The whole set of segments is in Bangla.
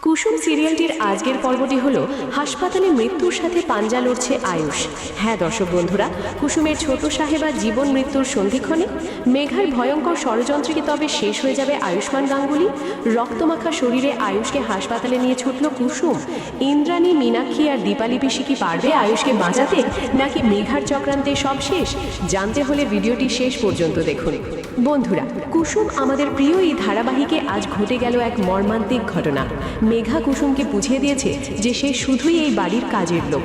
কুসুম সিরিয়ালটির আজকের পর্বটি হলো হাসপাতালে মৃত্যুর সাথে পাঞ্জা লড়ছে আয়ুষ। হ্যাঁ দর্শক বন্ধুরা, কুসুমের ছোট সাহেবা জীবন মৃত্যুর সন্ধিক্ষণে মেঘার ভয়ঙ্কর ষড়যন্ত্রে কি তবে শেষ হয়ে যাবে আয়ুষ্মান গাঙ্গুলি? রক্তমাখা শরীরে আয়ুষকে হাসপাতালে নিয়ে ছুটল কুসুম। ইন্দ্রাণী, মীনাক্ষী আর দীপালি পিসি কি পারবে আয়ুষকে বাঁচাতে, নাকি মেঘার চক্রান্তে সব শেষ? জানতে হলে ভিডিওটি শেষ পর্যন্ত দেখুন। বন্ধুরা, কুসুম আমাদের প্রিয় এই ধারাবাহিকে আজ ঘটে গেল এক মর্মান্তিক ঘটনা। মেঘা কুসুমকে বুঝিয়ে দিয়েছে যে সে শুধুই এই বাড়ির কাজের লোক।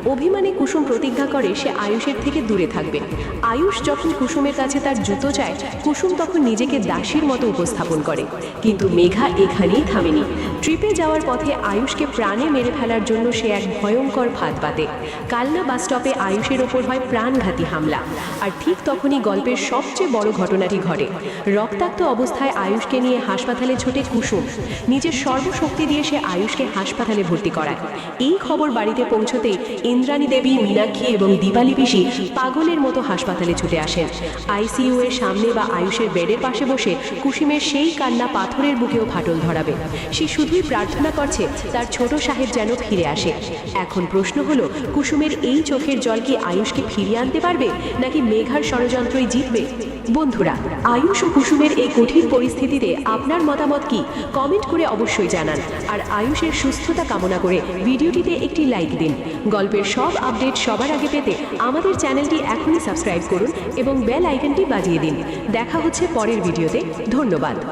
অভিমানে কুসুম প্রতিজ্ঞা করে সে আয়ুষের থেকে দূরে থাকবে। আয়ুষ যখন কুসুমের কাছে তার জুতো চায়, কুসুম তখন নিজেকে দাসীর মতো উপস্থাপন করে। কিন্তু মেঘা এখানেই থামেনি। ট্রিপে যাওয়ার পথে আয়ুষকে প্রাণে মেরে ফেলার জন্য সে এক ভয়ঙ্কর ফাঁদ পাতে। কালনা বাস স্টপে আয়ুষের ওপর হয় প্রাণঘাতী হামলা। আর ঠিক তখনই গল্পের সবচেয়ে বড় ঘটনাটি ঘটে। রক্তাক্ত অবস্থায় আয়ুষকে নিয়ে হাসপাতালে ছোটে কুসুম। নিজের সর্বশক্তি দিয়ে সে আয়ুষকে হাসপাতালে ভর্তি করায়। এই খবর বাড়িতে পৌঁছতেই ইন্দ্রাণী দেবী, মীনাক্ষী এবং দীপালি পিসি পাগলের মতো হাসপাতালে ছুটে আসেন। আইসিইউ এর সামনে বা আয়ুষের বেডের পাশে বসে কুসুমের সেই কান্না পাথরের বুকেও ফাটল ধরাবে। সে শুধুই প্রার্থনা করছে তার ছোট সাহেব যেন ফিরে আসে। এখন প্রশ্ন হলো, কুসুমের এই চোখের জল কি আয়ুষকে ফিরিয়ে আনতে পারবে, নাকি মেঘার ষড়যন্ত্রই জিতবে? বন্ধুরা, আয়ুষ ও কুসুমের এই কঠিন পরিস্থিতিতে আপনার মতামত কি? কমেন্ট করে অবশ্যই জানান। আর আয়ুষের সুস্থতা কামনা করে ভিডিওটিতে একটি লাইক দিন। গল্পের সব আপডেট সবার আগে পেতে আমাদের চ্যানেলটি এখনই সাবস্ক্রাইব করুন এবং বেল আইকনটি বাজিয়ে দিন। দেখা হচ্ছে পরের ভিডিওতে। ধন্যবাদ।